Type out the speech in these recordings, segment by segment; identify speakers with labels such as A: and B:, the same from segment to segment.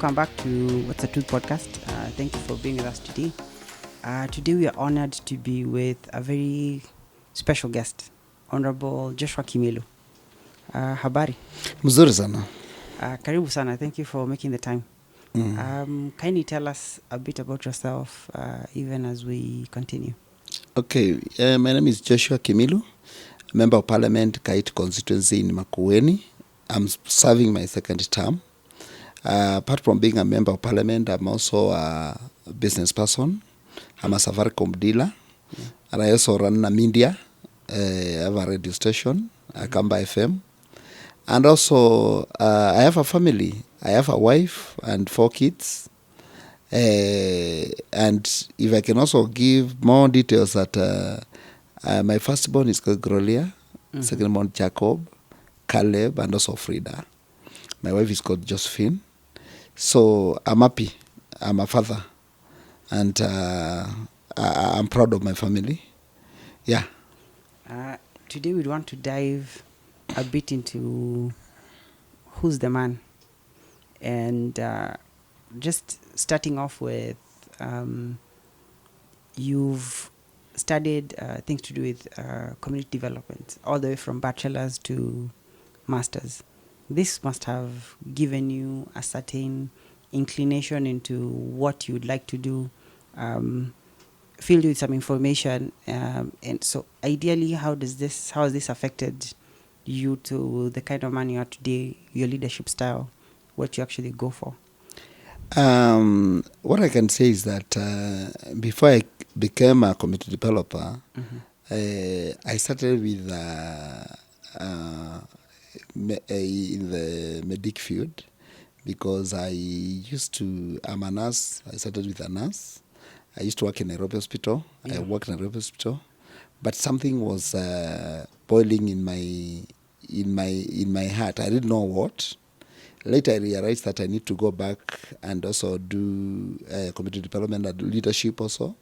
A: welcome back to What's the Truth podcast. Thank you for being with us today. Today we are honored to be with a very special guest, Honorable Joshua Kimilu. Habari.
B: Mzuri sana.
A: Karibu sana. Thank you for making the time. Can you tell us a bit about yourself, even as we continue?
B: Okay, my name is Joshua Kimilu, Member of Parliament, Kaiti constituency in Makueni. I'm serving my second term. Apart from being a Member of Parliament, I'm also a business person. I'm a Safaricom dealer. Yeah. And I also run a media. I have a radio station, Akamba FM. And also, I have a family. I have a wife and 4 kids. And if I can also give more details that my firstborn is called Grolia, secondborn Jacob, Caleb, and also Frida. My wife is called Josephine. So I'm happy. I'm a father. And I'm proud of my family. Yeah.
A: Today we'd want to dive a bit into who's the man. And just starting off with, you've studied things to do with community development, all the way from bachelor's to master's. This must have given you a certain inclination into what you would like to do, filled you with some information. And so ideally, how has this affected you to the kind of man you are today, your leadership style, what you actually go for?
B: What I can say is that before I became a community developer, I started with in the medic field because I'm a nurse. I started with a nurse. I used to work in Nairobi Hospital. Yeah. I worked in Nairobi Hospital, but something was boiling in my heart. I didn't know what. Later, I realized that I need to go back and also do community development and leadership also.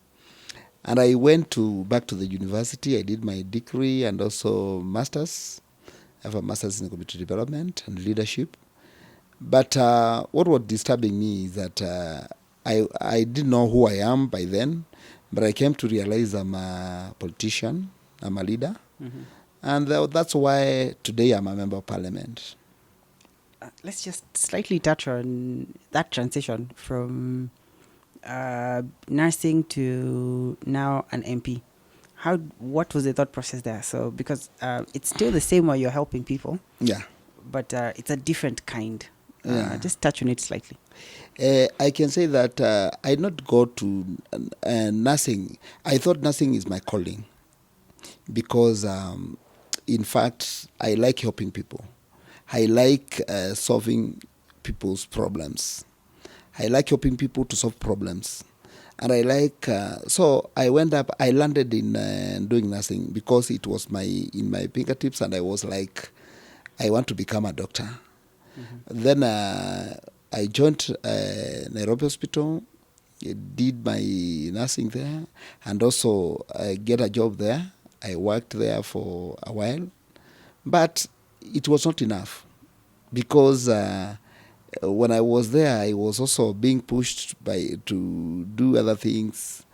B: And I went back to the university. I did my degree and also master's. I have a master's in community development and leadership. But what was disturbing me is that I didn't know who I am by then, but I came to realize I'm a politician, I'm a leader. And that's why today I'm a Member of Parliament.
A: Let's just slightly touch on that transition from nursing to now an MP. What was the thought process there? So because it's still the same way you're helping people.
B: Yeah.
A: But it's a different kind. Just touch on it slightly.
B: I can say that I not go to nursing. I thought nursing is my calling because, in fact, I like helping people. I like solving people's problems. I like helping people to solve problems. And I like, so I landed in doing nursing because it was in my fingertips, and I was like, I want to become a doctor. Then I joined Nairobi Hospital, did my nursing there, and also get a job there. I worked there for a while, but it was not enough because when I was there, I was also being pushed to do other things.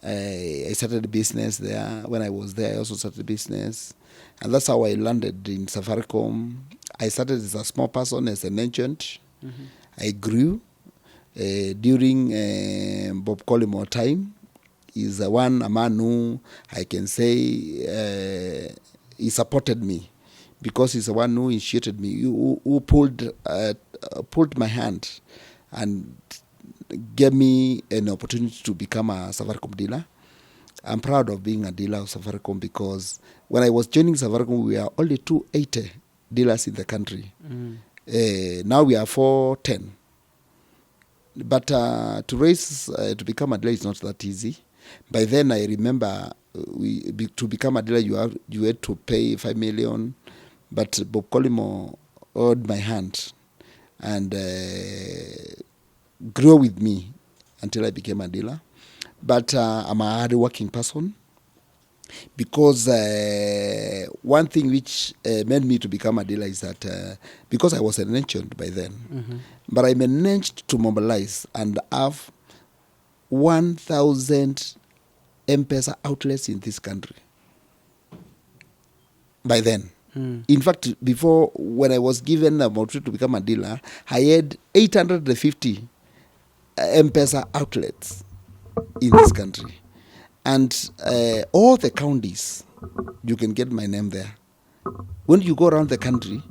B: I started a business there. When I was there, I also started a business. And that's how I landed in Safaricom. I started as a small person, as an agent. I grew during Bob Collymore time. He's a man who I can say he supported me because he's the one who initiated me, who pulled my hand and gave me an opportunity to become a Safaricom dealer. I'm proud of being a dealer of Safaricom because when I was joining Safaricom, we were only 280 dealers in the country. Now we are 410. But to become a dealer is not that easy. By then, I remember to become a dealer, you had to pay 5 million. But Bob Collymore held my hand and grew with me until I became a dealer. But I'm a hard-working person. because one thing which made me to become a dealer is that because I was an agent by then, but I managed to mobilize and have 1,000 M-Pesa outlets in this country by then. In fact, before, when I was given the opportunity to become a dealer, I had 850 M-Pesa outlets in this country. And all the counties, you can get my name there. When you go around the country,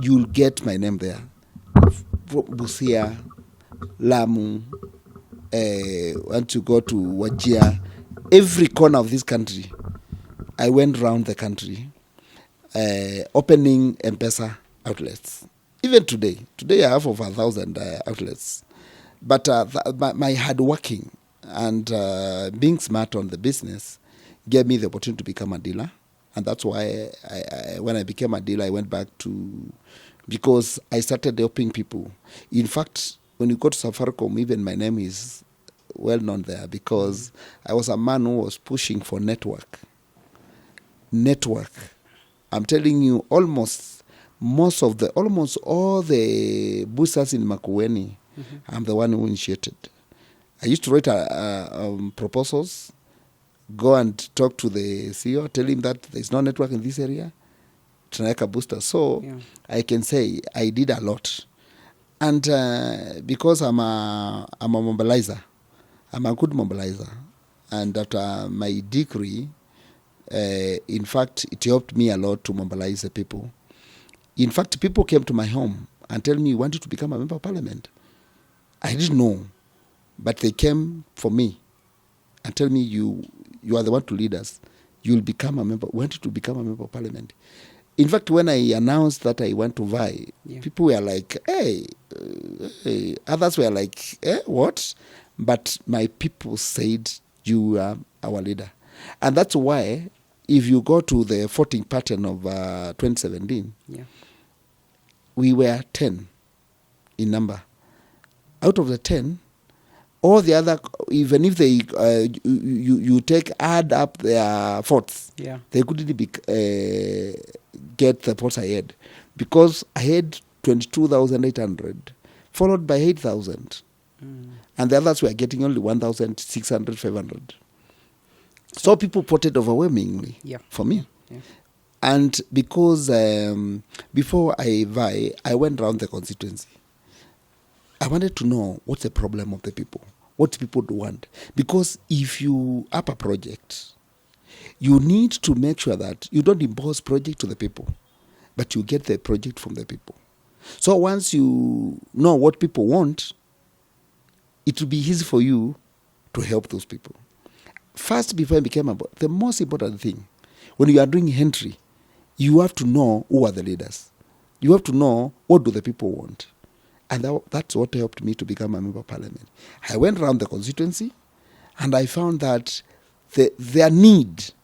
B: you'll get my name there. Busia, Lamu, want to go to Wajir, every corner of this country. I went around the country, opening M-Pesa outlets. Even today I have over 1,000 outlets. But my hard working and being smart on the business gave me the opportunity to become a dealer. And that's why when I became a dealer, I went back to, because I started helping people. In fact, when you go to Safaricom, even my name is well known there, because I was a man who was pushing for network. I'm telling you, almost all the boosters in Makueni, I'm the one who initiated. I used to write proposals, go and talk to the CEO, tell him that there's no network in this area, tunaweka booster. So I can say I did a lot. And because I'm a mobilizer, I'm a good mobilizer. And after my degree, in fact, it helped me a lot to mobilize the people. In fact, people came to my home and tell me, you wanted to become a member of parliament. I didn't know, but they came for me and tell me, you are the one to lead us. You'll become a member. Wanted to become a member of parliament. In fact, when I announced that I went to vie, people were like, hey. Others were like, what? But my people said, you are our leader. And that's why, if you go to the voting pattern of 2017, we were 10 in number. Out of the 10, all the other, even if they you add up their votes, they couldn't get the votes I had, because I had 22,800, followed by 8,000, and the others were getting only 1,600, 500. So people voted overwhelmingly for me. And because before I vie, I went around the constituency. I wanted to know what's the problem of the people, what people want. Because if you up a project, you need to make sure that you don't impose project to the people, but you get the project from the people. So once you know what people want, it will be easy for you to help those people. First, before I became the most important thing, when you are doing entry, you have to know who are the leaders. You have to know what do the people want. And that's what helped me to become a member of parliament. I went around the constituency, and I found that their need,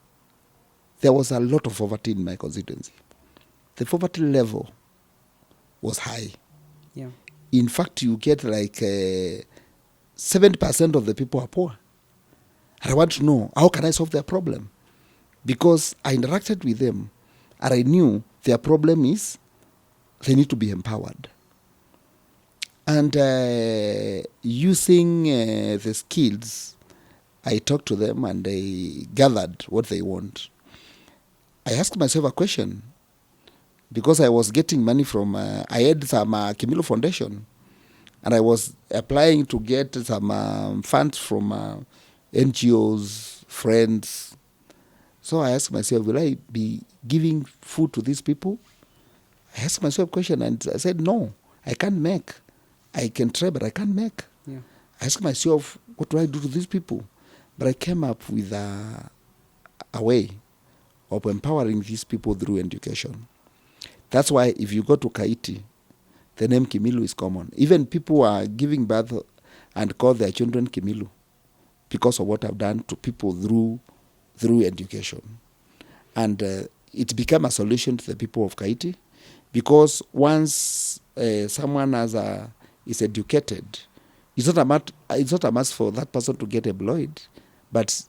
B: there was a lot of poverty in my constituency. The poverty level was high. In fact, you get like 70% of the people are poor. And I want to know, how can I solve their problem? Because I interacted with them, and I knew their problem is they need to be empowered. And using the skills, I talked to them and I gathered what they want. I asked myself a question, because I was getting money from, I had some Kimilu Foundation, and I was applying to get some funds from NGOs, friends. So I asked myself, will I be giving food to these people? I asked myself a question, and I said, no, I can't make. I can try, but I can't make. I asked myself, what do I do to these people? But I came up with a way of empowering these people through education. That's why if you go to Kaiti, the name Kimilu is common. Even people are giving birth and call their children Kimilu because of what I've done to people through education. And it became a solution to the people of Kaiti, because once someone is educated, it's not a must for that person to get employed, but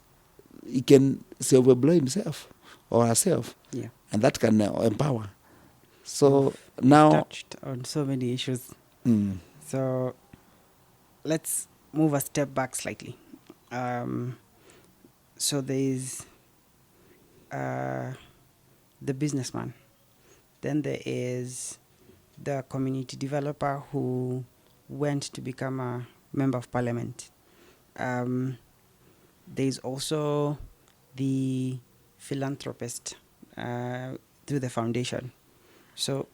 B: he can self-employ himself or herself,
A: Yeah.
B: and that can empower. So
A: You've
B: now,
A: touched on so many issues.
B: mm,
A: So let's move a step back slightly. So there is the businessman. Then there is the community developer who went to become a member of parliament. There's also the philanthropist through the foundation. So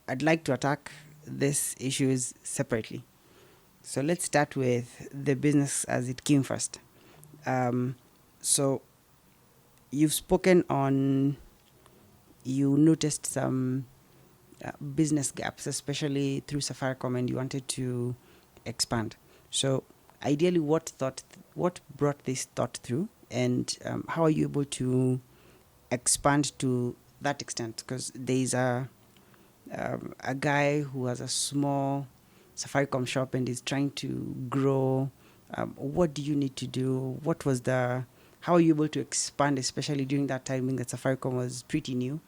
A: I'd like to attack these issues separately. So let's start with the business as it came first. So you've spoken on, you noticed some business gaps, especially through Safaricom, and you wanted to expand. So ideally, what brought this thought through, and how are you able to expand to that extent? Because there's a guy who has a small Safaricom shop and is trying to grow. What do you need to do? How are you able to expand, especially during that timing that Safaricom was pretty new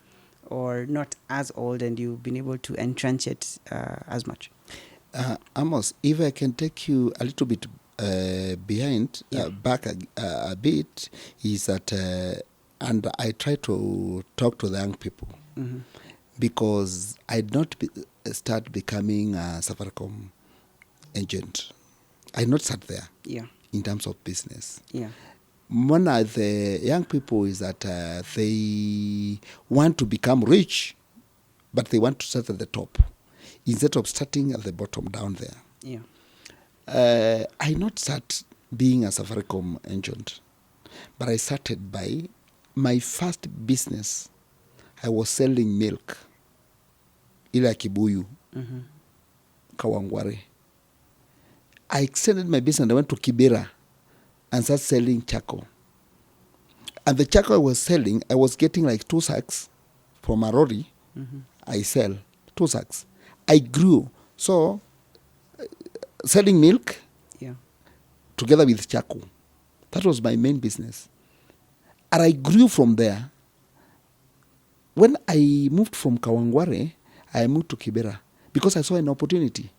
A: or not as old, and you've been able to entrench it as much?
B: Amos, if I can take you a little bit behind,
A: Yeah.
B: back a bit, is that, and I try to talk to the young people,
A: Mm-hmm.
B: because I did not start becoming a Safaricom agent. I did not start there
A: Yeah.
B: in terms of business.
A: Yeah.
B: One of the young people is that they want to become rich, but they want to start at the top instead of starting at the bottom down there.
A: Yeah.
B: I not start being a Safaricom agent, but I started by my first business. I was selling milk, ile ya Kibuyu,
A: Mm-hmm.
B: Kawangware. I extended my business and I went to Kibera and started selling charcoal. And the charcoal I was selling, I was getting like 2 sacks from a lorry.
A: Mm-hmm.
B: I sell 2 sacks. I grew. So, selling milk
A: Yeah.
B: together with charcoal. That was my main business. And I grew from there. When I moved from Kawangware, I moved to Kibera because I saw an opportunity.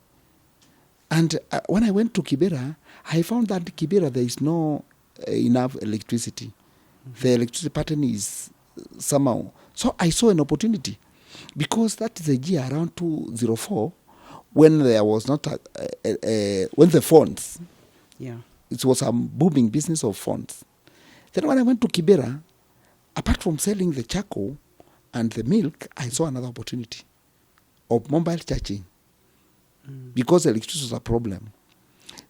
B: And when I went to Kibera, I found that Kibera there is no enough electricity. Mm-hmm. The electricity pattern is somehow. So I saw an opportunity because that is a year around 2004 when there was not when the phones.
A: Yeah.
B: It was a booming business of phones. Then when I went to Kibera, apart from selling the charcoal and the milk, I saw another opportunity of mobile charging. Because electricity was a problem.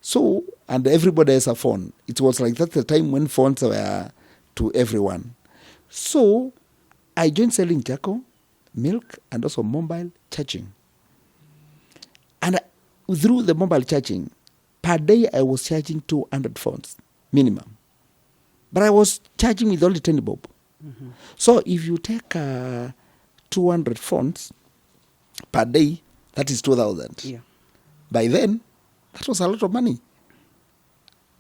B: So, and everybody has a phone. It was like that's the time when phones were to everyone. So, I joined selling charcoal, milk, and also mobile charging. And through the mobile charging, per day I was charging 200 phones, minimum. But I was charging with only 20 bob.
A: Mm-hmm.
B: So, if you take 200 phones per day, that is 2,000.
A: Yeah.
B: By then, that was a lot of money.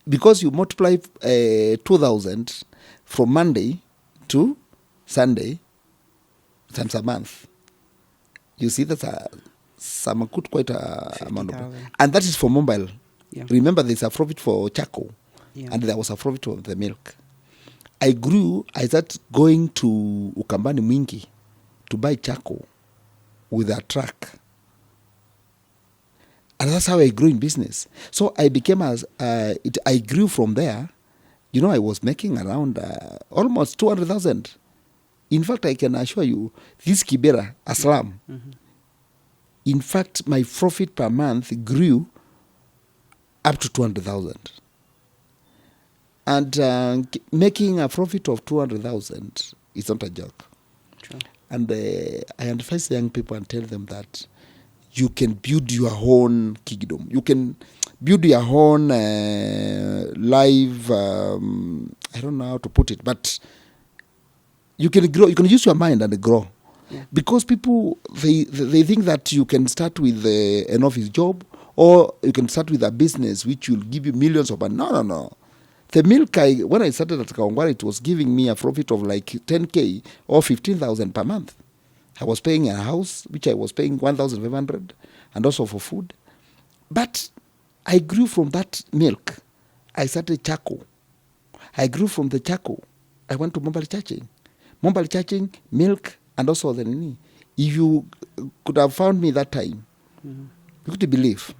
B: Because you multiply 2,000 from Monday to Sunday times a month. You see that's quite a amount of, and that is for mobile.
A: Yeah.
B: Remember, there's a profit for charcoal,
A: Yeah.
B: and there was a profit for the milk. I started going to Ukambani Mwingi to buy charcoal with a truck. And that's how I grew in business. So I became I grew from there. You know, I was making around almost 200,000. In fact, I can assure you, this Kibera, a slum,
A: Mm-hmm.
B: in fact, my profit per month grew up to 200,000. And making a profit of 200,000 is not a joke.
A: True.
B: And I advise young people and tell them that you can build your own kingdom. You can build your own life. I don't know how to put it, but you can grow. You can use your mind and grow.
A: Yeah.
B: Because people, they think that you can start with an office job or you can start with a business which will give you millions of money. No. The milk, when I started at Kawangware, it was giving me a profit of like 10K or 15,000 per month. I was paying a house, which I was paying 1,500, and also for food. But I grew from that milk. I started charcoal. I grew from the charcoal. I went to mobile charging. Mobile charging, milk, and also the nini. If you could have found me that time, you could believe.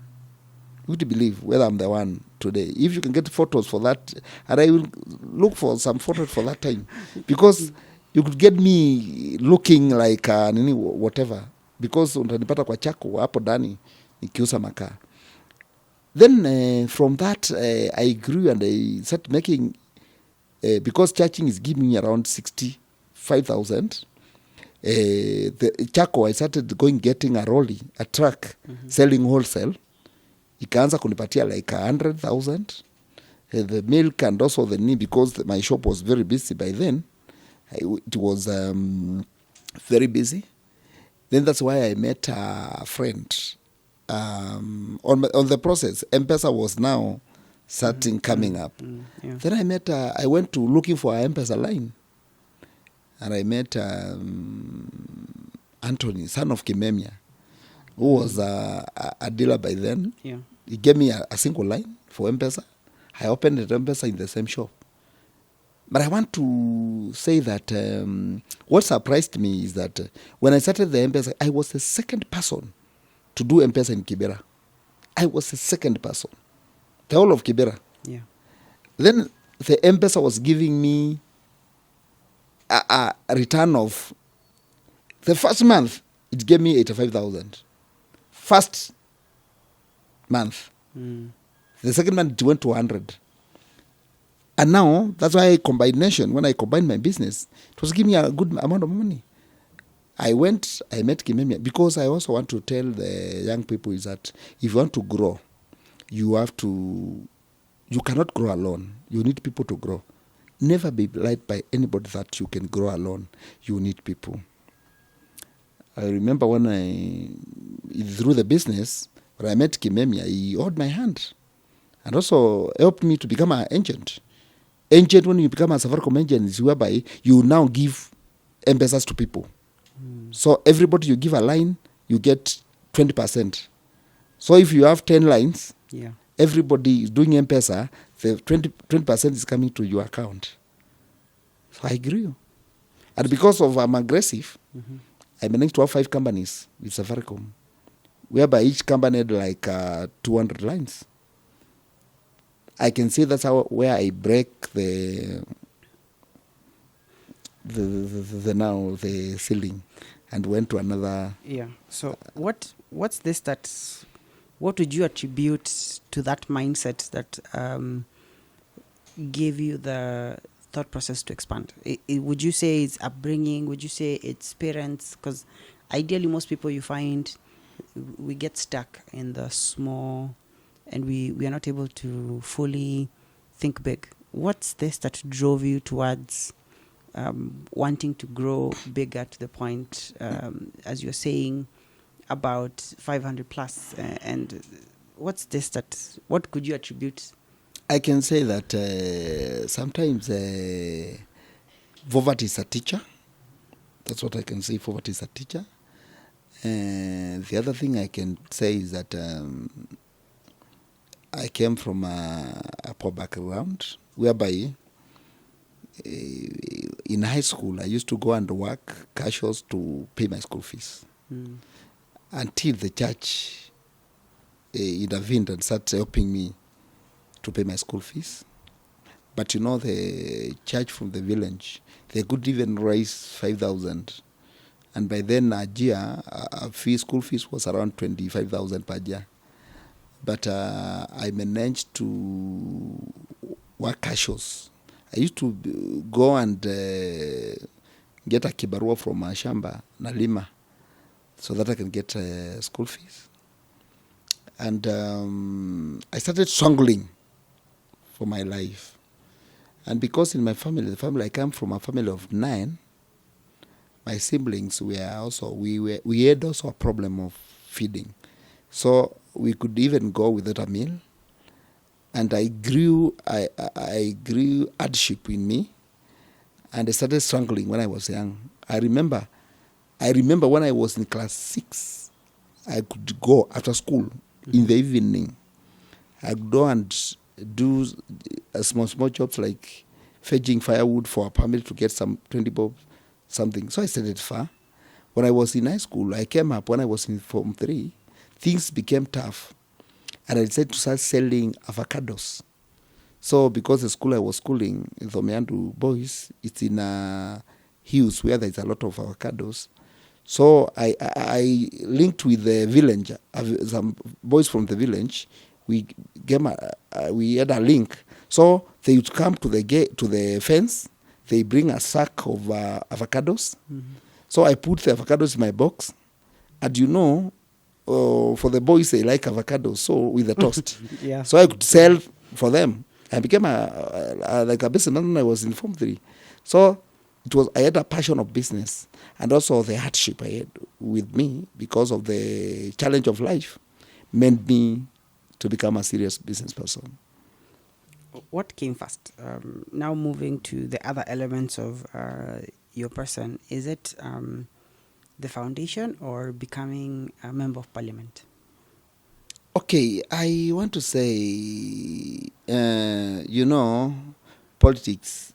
B: You would believe whether I'm the one today. If you can get photos for that, and I will look for some photos for that time, because you could get me looking like whatever, because utanipata kwa chako hapo ndani nikiuza makaa. Then from that I grew and I started making, because charging is giving me around 65,000. The Chaco, I started getting a rolly, a truck, selling wholesale. Ikaanza kunipatia like 100,000. The milk and also the knee, because my shop was very busy by then. It was very busy. Then that's why I met a friend. On the process, M-Pesa was now starting coming up.
A: Yeah.
B: Then I went to looking for an M-Pesa line. And I met Anthony, son of Kimemia, who was a dealer by then.
A: Yeah.
B: He gave me a single line for M-Pesa. I opened the M-Pesa in the same shop. But I want to say that what surprised me is that when I started the M-Pesa, I was the second person to do M-Pesa in Kibera. I was the second person. The whole of Kibera.
A: Yeah.
B: Then the M-Pesa was giving me a return of, the first month, it gave me 85,000. First month. The second month, it went to 100. And now, that's why when I combined my business, it was giving me a good amount of money. I met Kimemia, because I also want to tell the young people is that if you want to grow, you cannot grow alone. You need people to grow. Never be led by anybody that you can grow alone. You need people. I remember through the business, when I met Kimemia, he held my hand and also helped me to become an agent. Agent, when you become a Safaricom agent, is whereby you now give M-Pesas to people. So everybody you give a line, you get 20%. So if you have 10 lines, everybody is doing M-Pesa, the 20% is coming to your account. So I grew. And because of I'm aggressive, I managed to have 5 companies with Safaricom, whereby each company had like 200 lines. I can say that's where I break the ceiling and went to another.
A: Yeah. So what would you attribute to that mindset that gave you the thought process to expand? Would you say it's upbringing? Would you say it's parents? Because ideally, most people you find, we get stuck in the small, and we are not able to fully think big. What's this that drove you towards wanting to grow bigger to the point, as you're saying, about 500 plus? And what's this what could you attribute?
B: I can say that sometimes poverty is a teacher. That's what I can say. Poverty is a teacher. The other thing I can say is that I came from a poor background, whereby in high school I used to go and work casuals to pay my school fees. Until the church intervened and started helping me to pay my school fees. But the church from the village, they could even raise 5,000. And by then, school fees was around 25,000 per year. But I managed to work casuals. I used to go and get a kibarua from Shamba, Nalima, so that I can get school fees. And I started struggling for my life. And because in my family, I come from a family of 9, my siblings we had also a problem of feeding. So we could even go without a meal. and I grew hardship in me, and I started struggling when I was young. I remember when I was in class 6, I could go after school in the evening. I could go and do small jobs like fetching firewood for a family to get some 20 bob something. So I started far. When I was in high school, I came up when I was in Form 3, things became tough. And I decided to start selling avocados. So because the school I was schooling, in Thomiandu Boys, it's in hills where there's a lot of avocados. So I linked with the village, some boys from the village. We had a link. So they would come to the gate, to the fence. They bring a sack of avocados. So I put the avocados in my box. And for the boys, they like avocados, so with the toast.
A: Yeah.
B: So I could sell for them. I became like a businessman when I was in Form 3. So I had a passion of business, and also the hardship I had with me because of the challenge of life made me to become a serious business person.
A: What came first? Now moving to the other elements of your person, is it the foundation or becoming a member of parliament?
B: Okay, I want to say, politics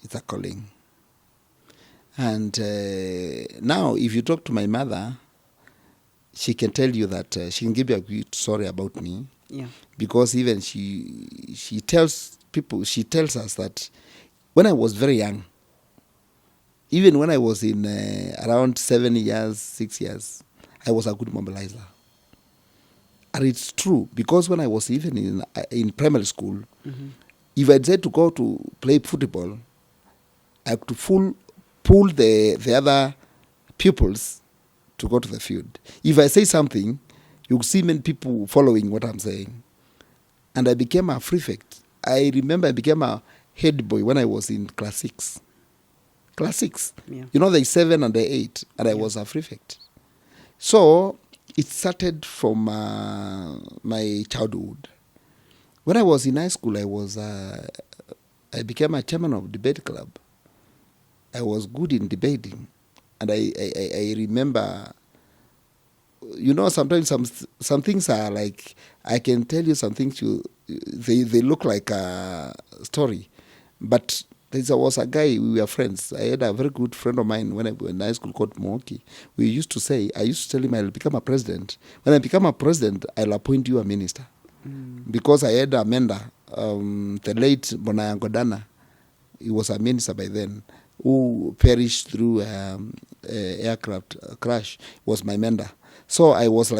B: is a calling. And now, if you talk to my mother, she can tell you that she can give you a good story about me.
A: Yeah.
B: Because even she tells us that when I was very young, even when I was in around 7 years, 6 years, I was a good mobilizer. And it's true, because when I was even in primary school, if I decided to go to play football, I had to pull the other pupils to go to the field. If I say something, you'll see many people following what I'm saying. And I became a prefect. I remember I became a head boy when I was in class 6. Class 6.
A: Yeah.
B: There's 7 and the 8, and I was a prefect. So it started from my childhood. When I was in high school, I became a chairman of debate club. I was good in debating, and I remember, sometimes some things are like, I can tell you some things they look like a story, but there was a guy, we were friends. I had a very good friend of mine when I was in high school called Mooki. I used to tell him I'll become a president. When I become a president, I'll appoint you a minister. Because I had a mentor, the late Bonaya Godana, he was a minister by then, who perished through aircraft crash, was my mentor. So I was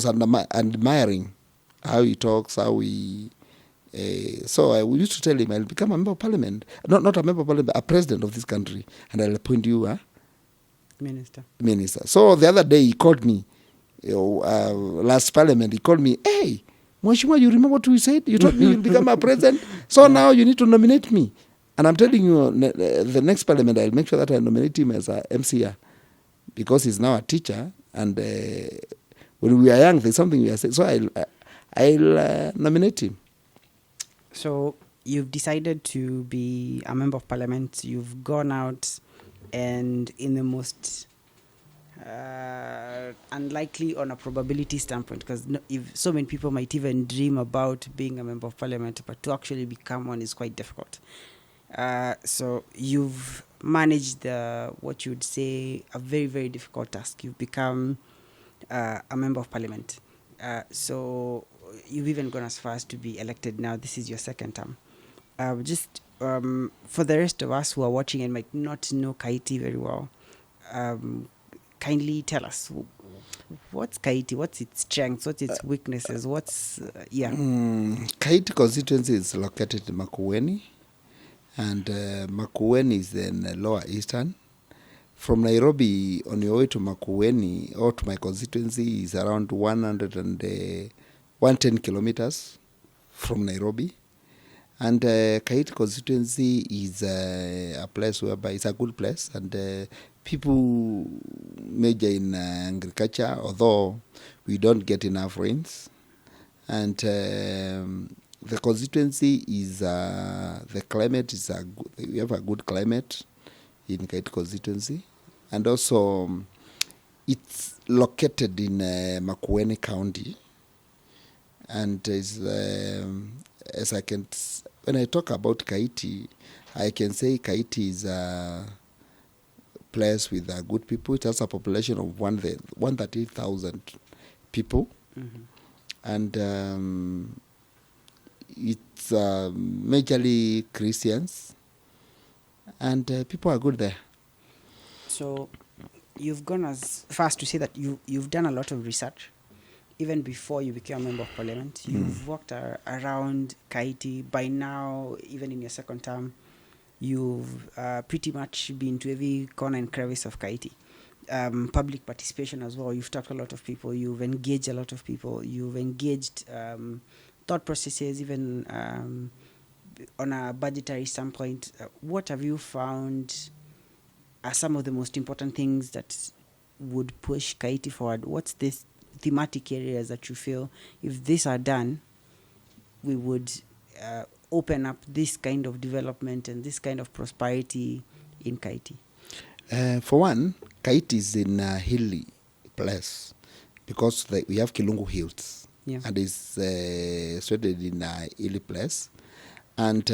B: admiring how he talks, how he... so I used to tell him, I'll become a member of parliament. Not a member of parliament, a president of this country. And I'll appoint you a minister. So the other day he called me, last parliament, he called me, hey, Mwashima, you remember what we said? You told me you'll become a president. So now you need to nominate me. And I'm telling you, the next parliament, I'll make sure that I nominate him as a MCR. Because he's now a teacher. And when we are young, there's something we are saying. So I'll nominate him.
A: So you've decided to be a member of parliament. You've gone out, and in the most unlikely on a probability standpoint, because if so many people might even dream about being a member of parliament, but to actually become one is quite difficult. So you've managed what you would say a very, very difficult task. You've become a member of parliament. So you've even gone as far as to be elected now. This is your second term. For the rest of us who are watching and might not know Kaiti very well, kindly tell us, what's Kaiti? What's its strengths? What's its weaknesses?
B: Kaiti constituency is located in Makueni, and Makueni is in Lower Eastern. From Nairobi, on your way to Makueni or to my constituency, is around 110 kilometers from Nairobi. And Kaiti constituency is a place whereby it's a good place, and people major in agriculture, although we don't get enough rains. And the constituency is the climate is we have a good climate in Kaiti constituency, and also it's located in Makueni County, and is as I can when I talk about Kaiti, I can say Kaiti is a place with good people. It has a population of 130,000 people, and it's majorly Christians, and people are good there.
A: So you've gone as far as to say that you've done a lot of research even before you became a member of parliament. You've walked around Kaiti. By now, even in your second term, you've pretty much been to every corner and crevice of Kaiti. Public participation as well. You've talked to a lot of people. You've engaged a lot of people. You've engaged thought processes, even on a budgetary standpoint. What have you found are some of the most important things that would push Kaiti forward? What's this thematic areas that you feel if these are done, we would open up this kind of development and this kind of prosperity in Kaiti?
B: For one, Kaiti is in a hilly place because we have Kilungu Hills, and it's situated in a hilly place. And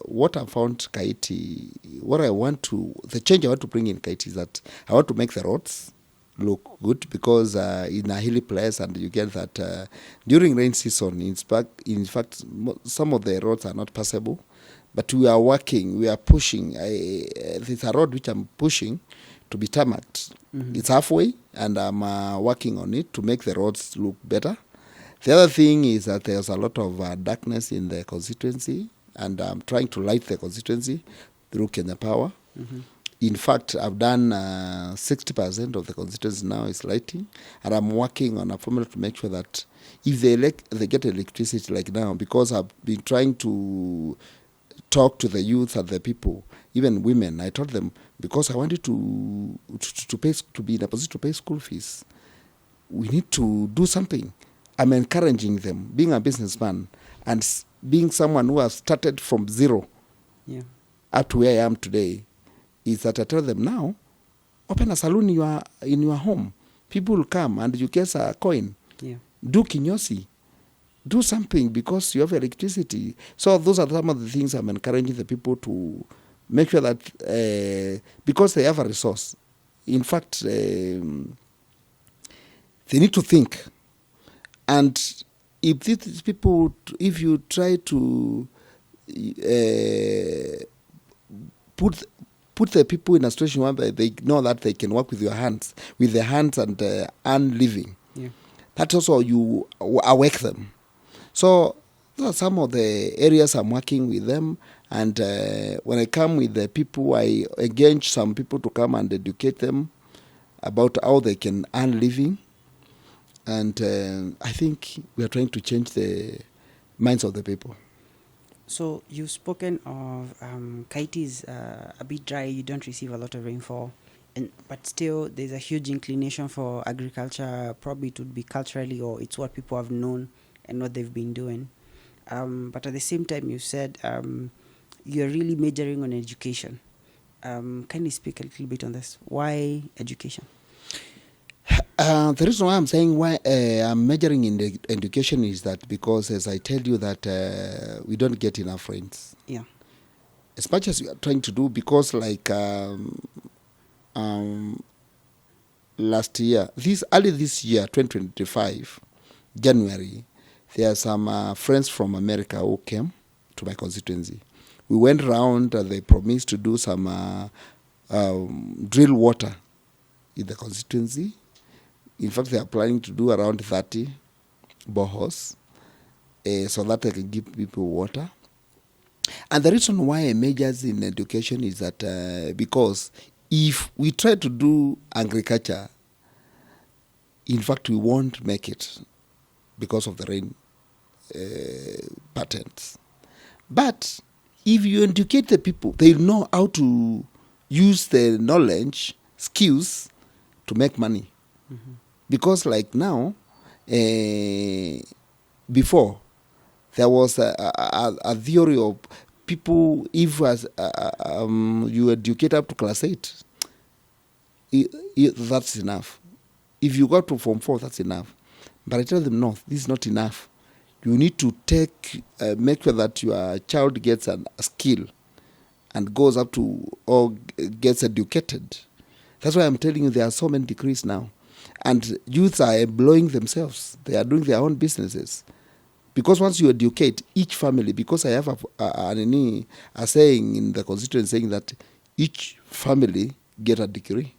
B: what I found Kaiti, the change I want to bring in Kaiti is that I want to make the roads look good, because in a hilly place, and you get that during rain season, in fact, some of the roads are not passable. But we are working, we are pushing. There's a road which I'm pushing to be tarmacked. It's halfway, and I'm working on it to make the roads look better. The other thing is that there's a lot of darkness in the constituency, and I'm trying to light the constituency through Kenya Power. In fact, I've done 60% of the constituency now is lighting, and I'm working on a formula to make sure that if they get electricity like now, because I've been trying to talk to the youth and the people, even women. I told them, because I wanted to be in a position to pay school fees, we need to do something. I'm encouraging them, being a businessman and being someone who has started from zero up to where I am today, is that I tell them now, open a saloon in your home. People will come and you get a coin. Do kinyosi. Do something because you have electricity. So those are some of the things I'm encouraging the people to make sure that, because they have a resource. In fact, they need to think. And if these people, if you try to put the people in a situation where they know that they can work with their hands and earn living, that also you awake them. So those are some of the areas I'm working with them. And when I come with the people, I engage some people to come and educate them about how they can earn living. And I think we are trying to change the minds of the people.
A: So you've spoken of Kaiti is a bit dry. You don't receive a lot of rainfall, but still there's a huge inclination for agriculture. Probably it would be culturally, or it's what people have known and what they've been doing. But at the same time, you said you're really majoring on education. Can you speak a little bit on this? Why education?
B: The reason why I'm saying why I'm majoring in the education is that because, as I tell you, that we don't get enough friends. As much as we are trying to do, because like last year, early this year, 2025, January, there are some friends from America who came to my constituency. We went around and they promised to do some drill water in the constituency. In fact, they are planning to do around 30 boreholes so that they can give people water. And the reason why I majors in education is that because if we try to do agriculture, in fact, we won't make it because of the rain patterns. But if you educate the people, they know how to use the knowledge, skills to make money. Because like now, before, There was a theory of people, if as you educate up to class 8, that's enough. If you got to Form 4, that's enough. But I tell them, no, this is not enough. You need to make sure that your child gets a skill and goes up to, or gets educated. That's why I'm telling you there are so many degrees now. And youths are employing themselves. They are doing their own businesses. Because once you educate each family, because I have a saying in the constitution saying that each family get a degree.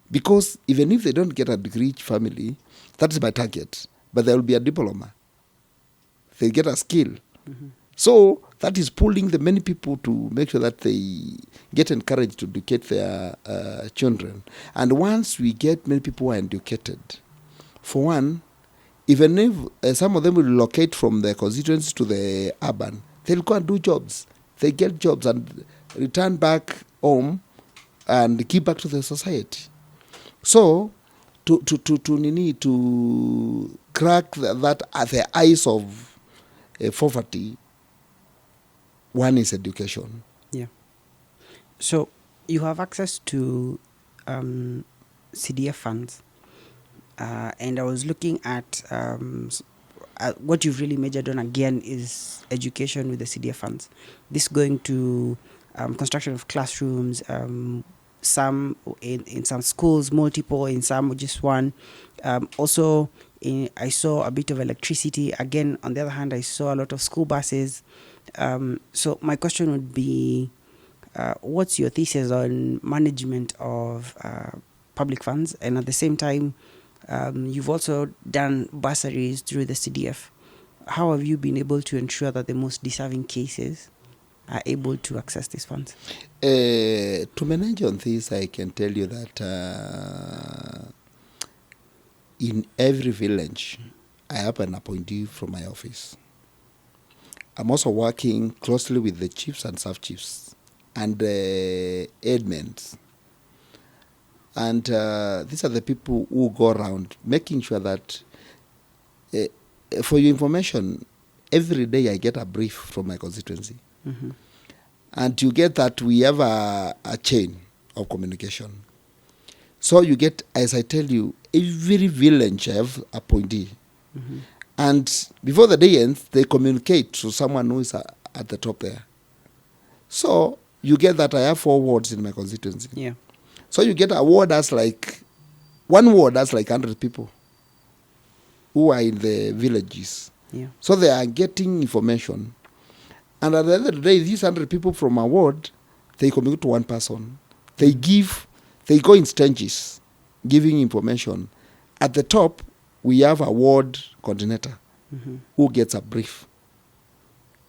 B: Because even if they don't get a degree, each family, that is my target. But there will be a diploma. They get a skill.
A: Mm-hmm.
B: So that is pulling the many people to make sure that they get encouraged to educate their children. And once we get many people who are educated, for one, even if some of them will relocate from their constituencies to the urban, they'll go and do jobs. They get jobs and return back home and give back to the society. So to crack that at the eyes of poverty, one is education.
A: Yeah. So you have access to CDF funds, and I was looking at what you've really majored on again is education with the CDF funds. This going to construction of classrooms, some in some schools, multiple, in some just one. Also, I saw a bit of electricity. Again, on the other hand, I saw a lot of school buses. So my question would be, what's your thesis on management of public funds? And at the same time, you've also done bursaries through the CDF. How have you been able to ensure that the most deserving cases are able to access these funds?
B: To manage on this, I can tell you that in every village, I have an appointee from my office. I'm also working closely with the chiefs and sub-chiefs and admins. And these are the people who go around making sure that, for your information, every day I get a brief from my constituency.
A: Mm-hmm.
B: And you get that we have a chain of communication. So you get, as I tell you, every village have a appointee.
A: Mm-hmm.
B: And before the day ends, they communicate to someone who is at the top there. So you get that I have 4 wards in my constituency.
A: Yeah.
B: So you get a ward that's like, one ward that's like 100 people who are in the villages.
A: Yeah.
B: So they are getting information. And at the end of the day, these 100 people from a ward, they communicate to one person. They go in stages, giving information. At the top, we have a ward coordinator who gets a brief,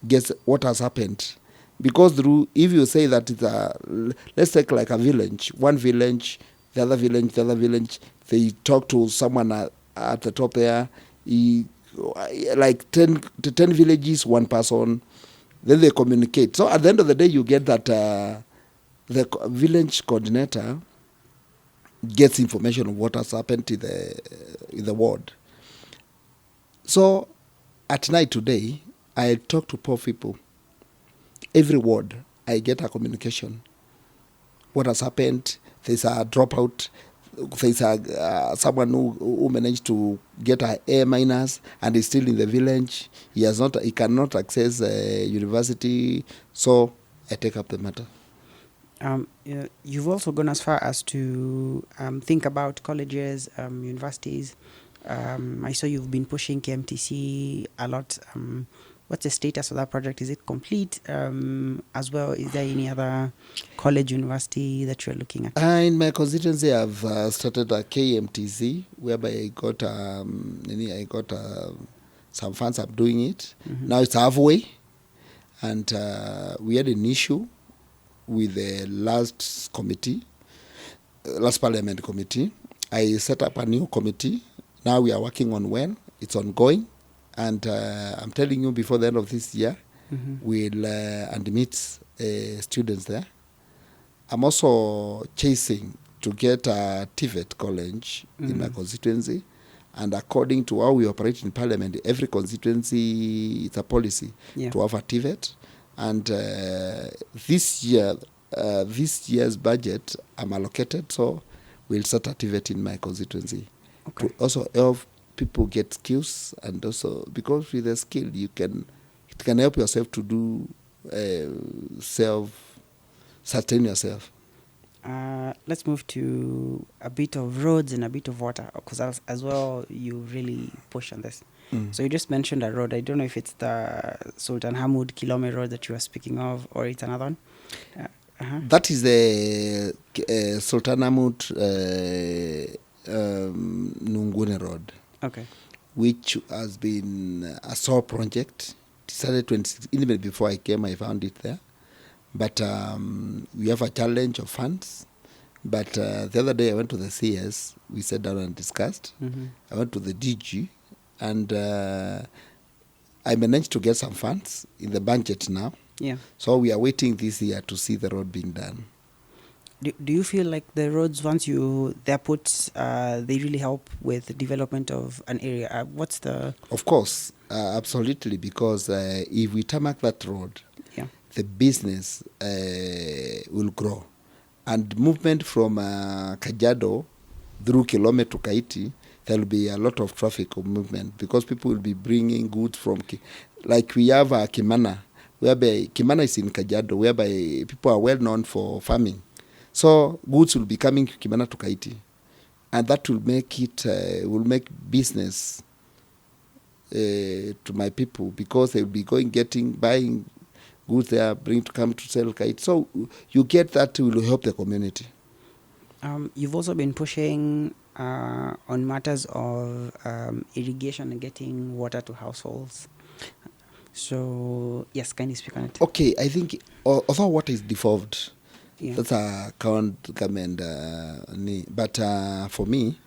B: gets what has happened. Because if you say that it's let's take like a village, one village, the other village, they talk to someone at the top there, like 10 villages, one person, then they communicate. So at the end of the day, you get that the village coordinator gets information of what has happened in the ward. So at night today, I talk to poor people. Every ward, I get a communication. What has happened? There's a dropout. There's someone who managed to get an A- and is still in the village. He cannot access university. So I take up the matter.
A: You've also gone as far as to think about colleges, universities. I saw you've been pushing KMTC a lot. What's the status of that project? Is it complete as well? Is there any other college, university that you're looking at?
B: In my constituency, I've started a KMTC, whereby I got some funds. I'm doing it.
A: Mm-hmm.
B: Now it's halfway. And we had an issue with the last parliament committee. I set up a new committee. Now we are working on when. It's ongoing. And I'm telling you, before the end of this year, we'll and meet students there. I'm also chasing to get a TVET college in my constituency. And according to how we operate in Parliament, every constituency, it's a policy to have a TVET. And this year's budget, I'm allocated, so we'll start a TVET in my constituency to also help people get skills, and also because with the skill it can help yourself to do sustain yourself.
A: Let's move to a bit of roads and a bit of water, because as well you really push on this. So you just mentioned a road. I don't know if it's the Sultan Hamoud Kilome road that you were speaking of, or it's another one.
B: That is the Sultan Hamoud Nungune road.
A: Okay.
B: Which has been a sore project. It started 2016. Even before I came, I found it there. But we have a challenge of funds. But the other day I went to the CS. We sat down and discussed. I went to the DG, and I managed to get some funds in the budget now.
A: Yeah.
B: So we are waiting this year to see the road being done.
A: Do you feel like the roads, once they're put, they really help with the development of an area? What's the...
B: Of course, absolutely, because if we tarmac that road, the business will grow. And movement from Kajiado through Kilome to Kaiti, there will be a lot of traffic of movement, because people will be bringing goods from... Like we have Kimana, whereby Kimana is in Kajiado, whereby people are well known for farming. So goods will be coming to Kimana to Kaiti, and that will make business to my people, because they will be buying goods there, come to sell Kaiti. So you get that will help the community.
A: You've also been pushing on matters of irrigation and getting water to households. So yes, can you speak on it?
B: Okay, I think although water is devolved, that's a current government but for me,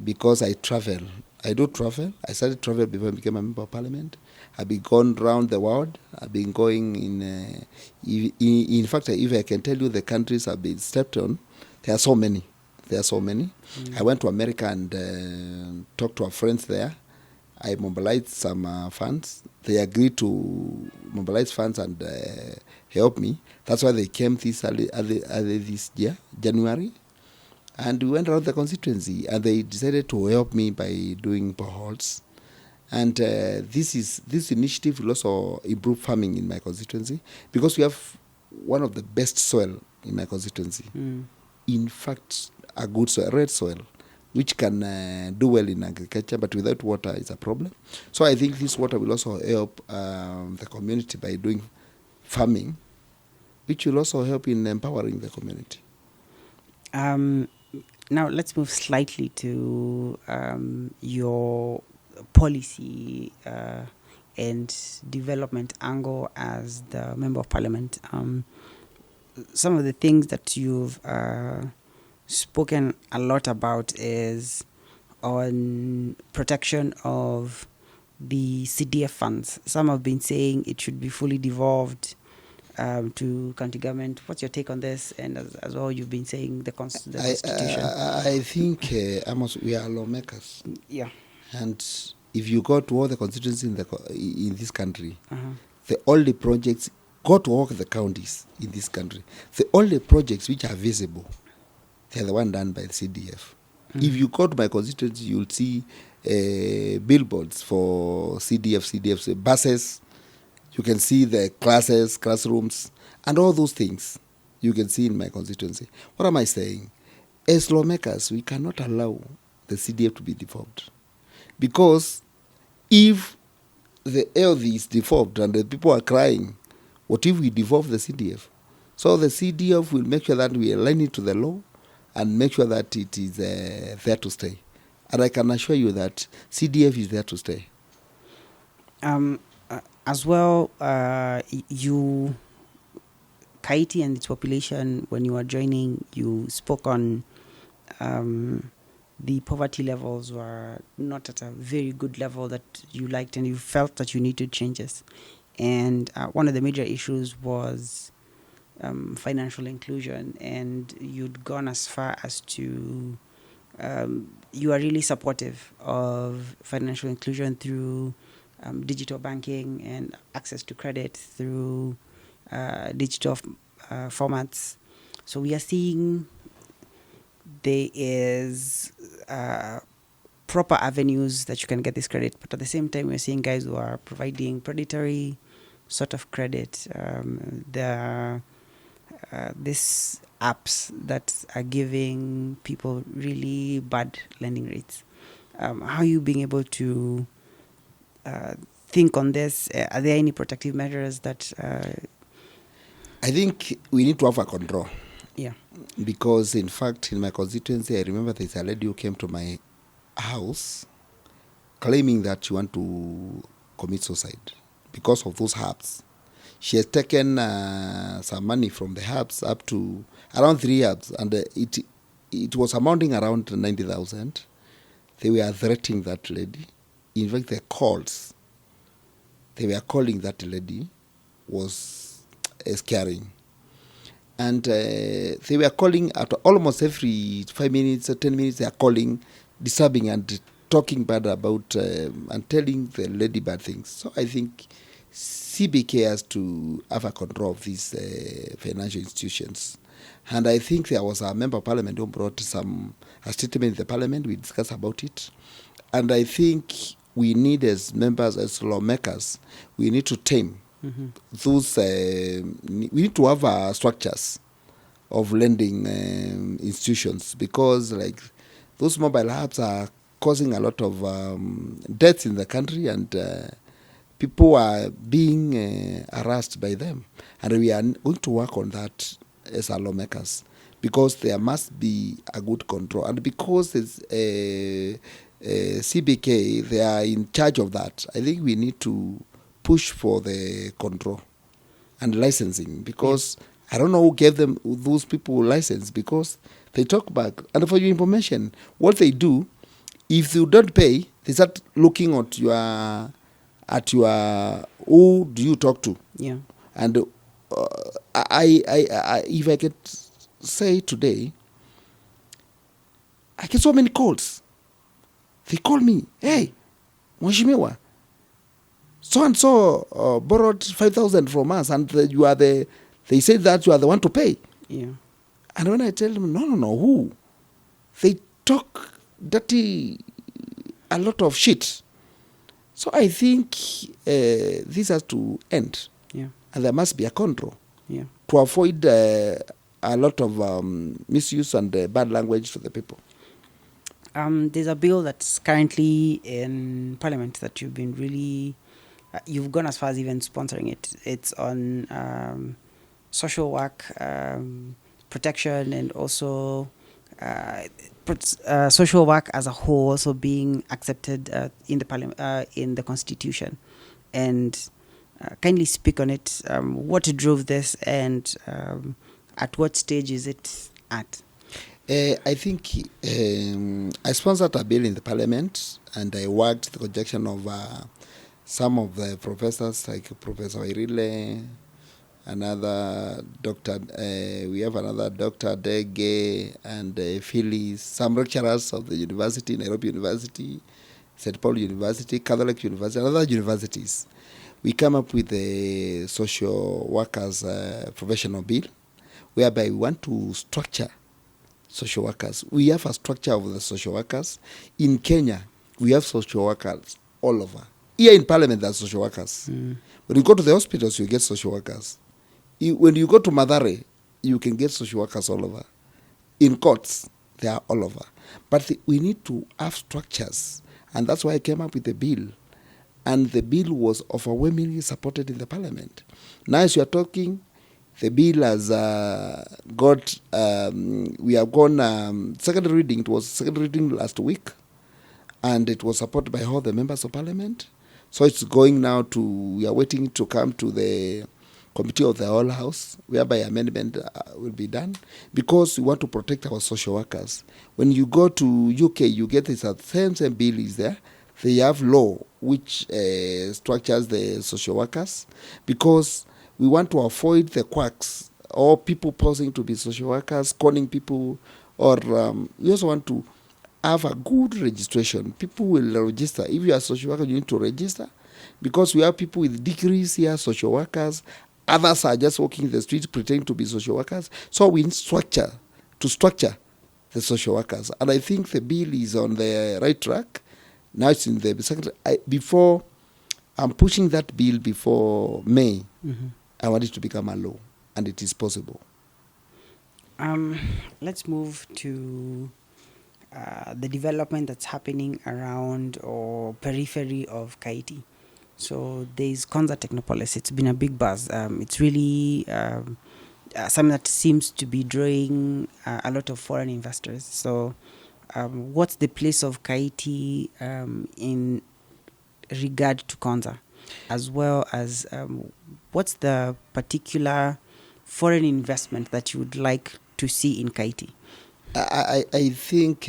B: because I do travel. I started travel before I became a member of parliament. I've been gone around the world. I've been going in fact, if I can tell you the countries I've been stepped on, there are so many. I went to America and talked to our friends there. I mobilized some funds. They agreed to mobilize funds and help me. That's why they came this year, January. And we went around the constituency, and they decided to help me by doing boreholes. And this initiative will also improve farming in my constituency, because we have one of the best soil in my constituency. In fact, a good soil, red soil, which can do well in agriculture, but without water is a problem. So I think this water will also help the community by doing farming, which will also help in empowering the community.
A: Now let's move slightly to your policy and development angle as the Member of Parliament. Some of the things that you've spoken a lot about is on protection of the CDF funds. Some have been saying it should be fully devolved to county government. What's your take on this? And as well, you've been saying the constitution.
B: I think Amos, we are lawmakers.
A: Yeah.
B: And if you go to all the constituencies in this country, the only projects, go to all the counties in this country, the only projects which are visible, they're the one done by the CDF. If you go to my constituency, you'll see billboards for CDF, buses. You can see the classrooms, and all those things you can see in my constituency. What am I saying? As lawmakers, we cannot allow the CDF to be devolved. Because if the health is devolved and the people are crying, what if we devolve the CDF? So the CDF will make sure that we align it to the law and make sure that it is there to stay. And I can assure you that CDF is there to stay.
A: As well, you, Kaiti and its population, when you were joining, you spoke on the poverty levels were not at a very good level that you liked, and you felt that you needed changes. And one of the major issues was financial inclusion, and you'd gone as far as to you are really supportive of financial inclusion through digital banking and access to credit through digital formats. So we are seeing there is proper avenues that you can get this credit, but at the same time, we're seeing guys who are providing predatory sort of credit. There are these apps that are giving people really bad lending rates. How are you being able to think on this? Are there any protective measures that?
B: I think we need to have a control.
A: Yeah.
B: Because, in fact, in my constituency, I remember there's a lady who came to my house claiming that she want to commit suicide because of those herbs. She has taken some money from the herbs up to around 3 herbs, and it was amounting around 90,000. They were threatening that lady. In fact, the calls they were calling that lady was scaring. And they were calling at almost every 5 minutes or 10 minutes. They are calling, disturbing and talking bad about and telling the lady bad things. So I think CBK has to have a control of these financial institutions. And I think there was a member of parliament who brought a statement in the parliament. We discussed about it. And I think we need, as members, as lawmakers, we need to tame those. We need to have structures of lending institutions, because like those mobile apps are causing a lot of deaths in the country, and people are being harassed by them. And we are going to work on that as our lawmakers, because there must be a good control. And because it's CBK, they are in charge of that. I think we need to push for the control and licensing, because I don't know who gave them those people license, because they talk back. And for your information, what they do, if you don't pay, they start looking at your who do you talk to.
A: Yeah.
B: And I if I could say today, I get so many calls. They call me, hey, Mheshimiwa, so and so borrowed 5,000 from us, and you are they say that you are the one to pay.
A: Yeah.
B: And when I tell them, no, who? They talk dirty, a lot of shit. So I think this has to end.
A: Yeah.
B: And there must be a control.
A: Yeah.
B: To avoid a lot of misuse and bad language to the people.
A: There's a bill that's currently in Parliament that you've been really, you've gone as far as even sponsoring it. It's on social work, protection, and also social work as a whole also being accepted in the Parliament, in the Constitution. And kindly speak on it. What drove this, and at what stage is it at?
B: I think I sponsored a bill in the parliament, and I worked the conjunction of some of the professors, like Professor Irile, another doctor, we have another Dr. Dege, and Phyllis, some lecturers of the university, Nairobi University, St. Paul University, Catholic University, and other universities. We come up with a social workers professional bill, whereby we want to structure social workers. We have a structure of the social workers. In Kenya, we have social workers all over. Here in Parliament, there are social workers. When you go to the hospitals, you get social workers. When you go to Madare, you can get social workers all over. In courts, they are all over. But we need to have structures. And that's why I came up with a bill. And the bill was overwhelmingly supported in the Parliament. Now, as you are talking, the bill has got, we have gone second reading. It was second reading last week, and it was supported by all the members of parliament. So it's going now to, we are waiting to come to the committee of the whole house, whereby amendment will be done, because we want to protect our social workers. When you go to UK, you get this same bill is there. They have law which structures the social workers, because we want to avoid the quacks or people posing to be social workers, conning people, or we also want to have a good registration. People will register. If you are a social worker, you need to register, because we have people with degrees here, social workers. Others are just walking the streets pretending to be social workers. So we need to structure the social workers. And I think the bill is on the right track. Now it's in the second. I'm pushing that bill before May.
A: Mm-hmm.
B: I want it to become a law, and it is possible.
A: Let's move to the development that's happening around or periphery of Kaiti. So there's Konza Technopolis. It's been a big buzz. It's really something that seems to be drawing a lot of foreign investors. So what's the place of Kaiti in regard to Konza, as well as what's the particular foreign investment that you would like to see in Kaiti?
B: I think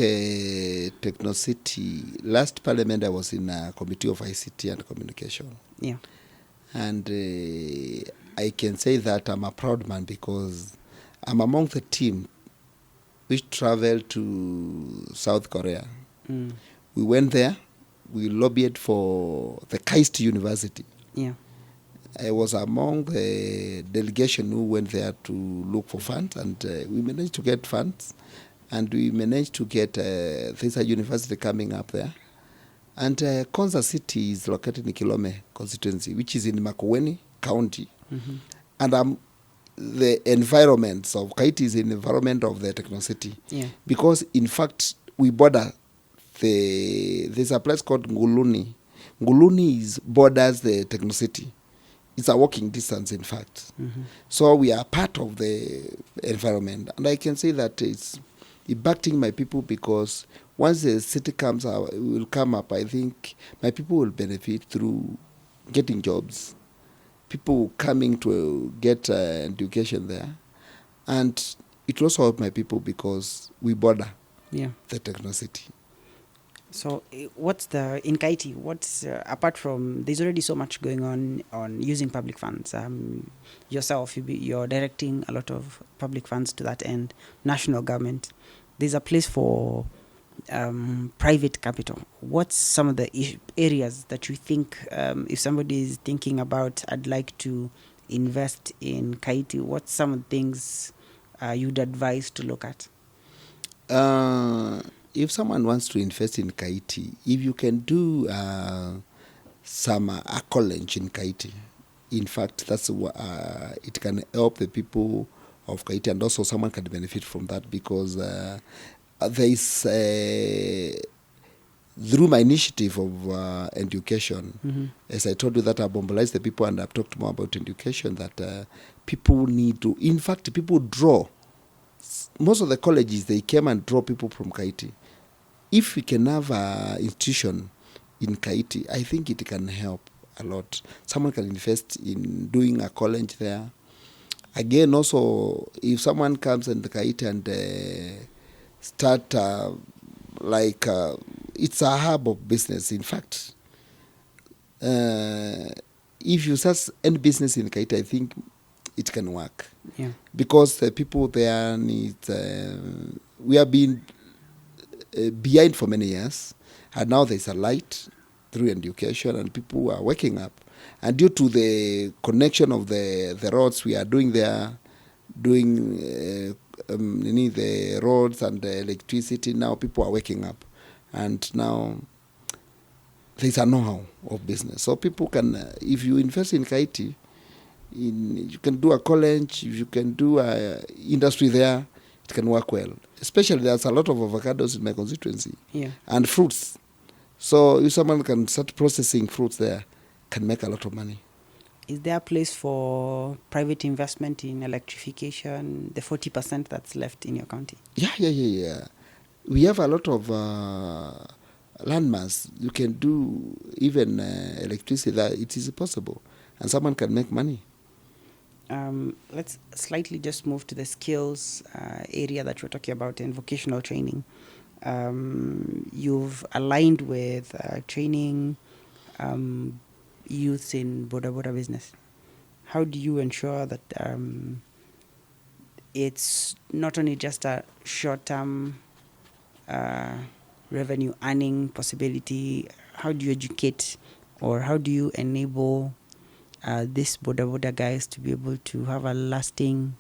B: Technocity, last parliament I was in a committee of ICT and communication.
A: Yeah.
B: And I can say that I'm a proud man, because I'm among the team which traveled to South Korea.
A: Mm.
B: We went there, we lobbied for the Kaiti University.
A: Yeah.
B: I was among the delegation who went there to look for funds, and we managed to get funds, and we managed to get there's a university coming up there. And Konza City is located in Kilome constituency, which is in Makueni County.
A: Mm-hmm.
B: And the environment of Kaiti is in the environment of the Technocity.
A: Yeah.
B: Because, in fact, we border there's a place called Nguluni. Nguluni borders the Technocity. It's a walking distance, in fact.
A: Mm-hmm.
B: So we are part of the environment. And I can say that it's impacting my people, because once the city will come up, I think my people will benefit through getting jobs, people coming to get education there. And it will also help my people, because we border the Technocity.
A: So what's in Kaiti, what's apart from, there's already so much going on using public funds. Yourself, you're directing a lot of public funds to that end, national government. There's a place for private capital. What's some of the areas that you think, if somebody is thinking about, I'd like to invest in Kaiti, what's some of the things you'd advise to look at?
B: If someone wants to invest in Kaiti, if you can do some a college in Kaiti, in fact, that's it can help the people of Kaiti, and also someone can benefit from that, because there is through my initiative of education,
A: Mm-hmm.
B: as I told you, that I mobilized the people, and I've talked more about education, that people need to, in fact, people draw. Most of the colleges, they came and draw people from Kaiti. If we can have an institution in Kaiti, I think it can help a lot. Someone can invest in doing a college there. Again, also, if someone comes in Kaiti and start it's a hub of business. In fact, if you start any business in Kaiti, I think it can work.
A: Yeah.
B: Because the people there need, we have been behind for many years, and now there's a light through education, and people are waking up. And due to the connection of the roads we are doing there, doing the roads and the electricity, now people are waking up. And now there's a know-how of business. So people can, if you invest in Kaiti, you can do a college, you can do a industry there, it can work well. Especially there's a lot of avocados in my constituency.
A: Yeah.
B: And fruits. So if someone can start processing fruits there, can make a lot of money.
A: Is there a place for private investment in electrification, the 40% that's left in your county?
B: Yeah. We have a lot of landmass. You can do even electricity there. It is possible. And someone can make money.
A: Let's slightly just move to the skills area that we're talking about in vocational training. You've aligned with training youths in boda business. How do you ensure that it's not only just a short-term revenue earning possibility? How do you educate, or how do you enable these boda guys to be able to have a lasting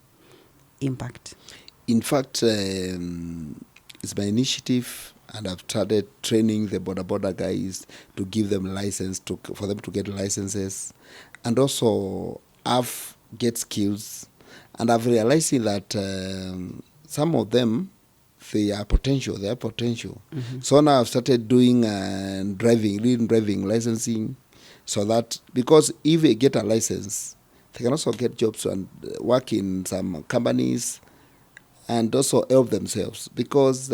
A: impact?
B: In fact, it's my initiative, and I've started training the border guys to give them license for them to get licenses, and also I've get skills, and I've realizing that some of them they have potential.
A: Mm-hmm.
B: So now I've started doing driving licensing, so that because if they get a license, they can also get jobs and work in some companies and also help themselves, because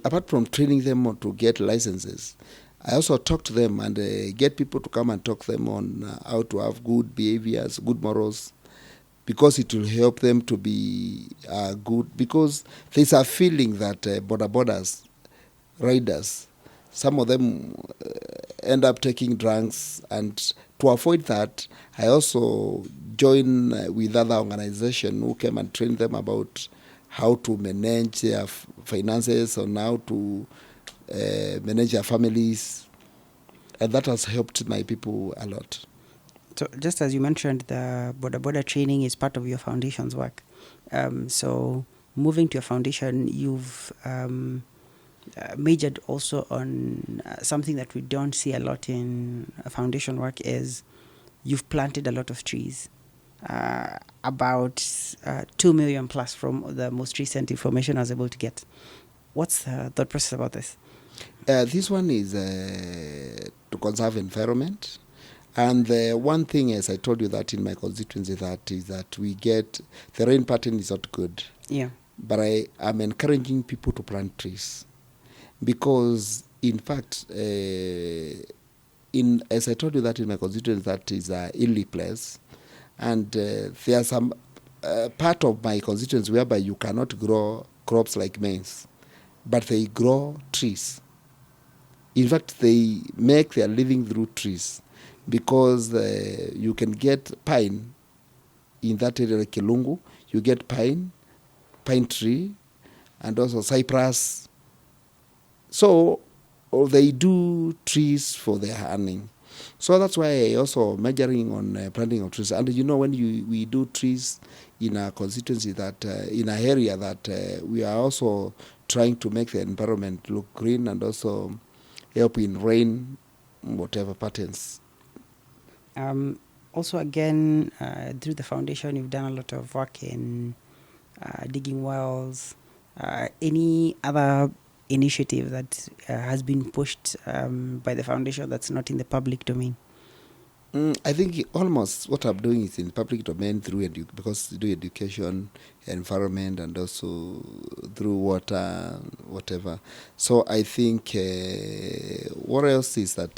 B: apart from training them to get licenses, I also talk to them and get people to come and talk to them on how to have good behaviors, good morals, because it will help them to be good. Because there's a feeling that borders, riders, some of them end up taking drugs, and to avoid that, I also join with other organizations who came and train them about how to manage their finances, and how to manage their families, and that has helped my people a lot.
A: So just as you mentioned, the border training is part of your foundation's work. So moving to your foundation, you've majored also on something that we don't see a lot in foundation work, is you've planted a lot of trees. About 2 million plus from the most recent information I was able to get. What's the thought process about this?
B: This one is to conserve environment. And the one thing, as I told you, that in my constituency, that is that we get the rain pattern is not good.
A: Yeah.
B: But I am encouraging people to plant trees, because, in fact, as I told you, that in my constituency, that is a hilly place, and there are some part of my constituency whereby you cannot grow crops like maize, but they grow trees. In fact, they make their living through trees, because you can get pine in that area, like Kilungu. You get pine tree, and also cypress. So they do trees for their earning. So that's why I also majoring on planting of trees. And when we do trees in a constituency, that in an area, that we are also trying to make the environment look green, and also help in rain, whatever patterns.
A: Also, again, through the foundation, you've done a lot of work in digging wells. Any other initiative that has been pushed by the foundation that's not in the public domain?
B: I think almost what I'm doing is in public domain through because do education, environment, and also through water, whatever. So I think what else is that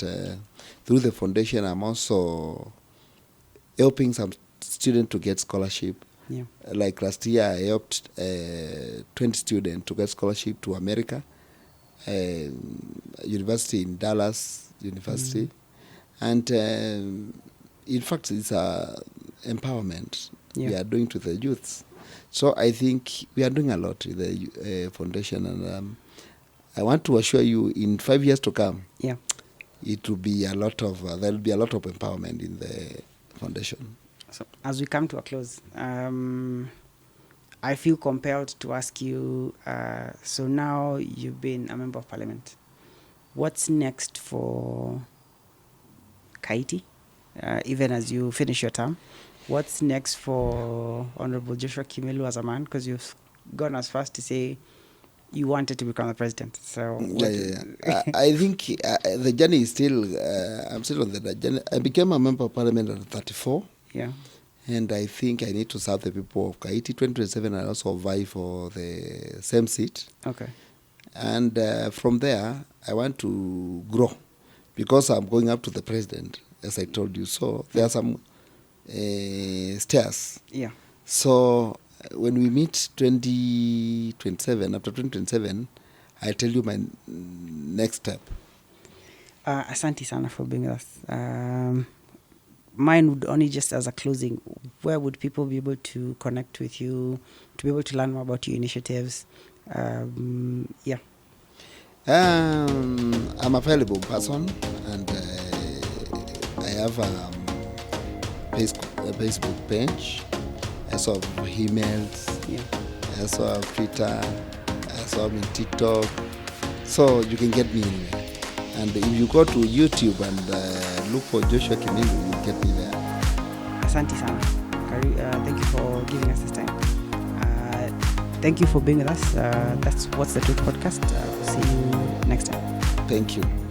B: through the foundation, I'm also helping some students to get scholarship.
A: Yeah.
B: Like last year, I helped 20 students to get scholarship to America, university in Dallas University. And in fact, it's empowerment we are doing to the youths. So I think we are doing a lot with the foundation, and I want to assure you, in 5 years to come, it will be a lot of there will be a lot of empowerment in the foundation.
A: So as we come to a close, I feel compelled to ask you. So now you've been a member of parliament. What's next for Kaiti, even as you finish your term? What's next for Honorable Joshua Kimilu as a man? Because you've gone as far as to say you wanted to become the president. So
B: I think the journey is still. I'm still on the journey. I became a member of parliament at 34.
A: Yeah.
B: And I think I need to serve the people of Kaiti. 2027, I also vie for the same seat.
A: Okay.
B: And from there, I want to grow, because I'm going up to the president, as I told you. So there are some stairs.
A: Yeah.
B: So when we meet 2027, after 2027, I'll tell you my next step.
A: Asante sana for being with us. Mine would only, just as a closing, where would people be able to connect with you, to be able to learn more about your initiatives? Yeah.
B: I'm a valuable person, and I have a Facebook page. I also have emails.
A: Yeah.
B: I also have Twitter. I also have in TikTok. So you can get me anywhere. And if you go to YouTube and look for Joshua Kimilu, you'll get me there.
A: Asante sana. Thank you for giving us this time. Thank you for being with us. That's What's the Truth podcast. See you next time.
B: Thank you.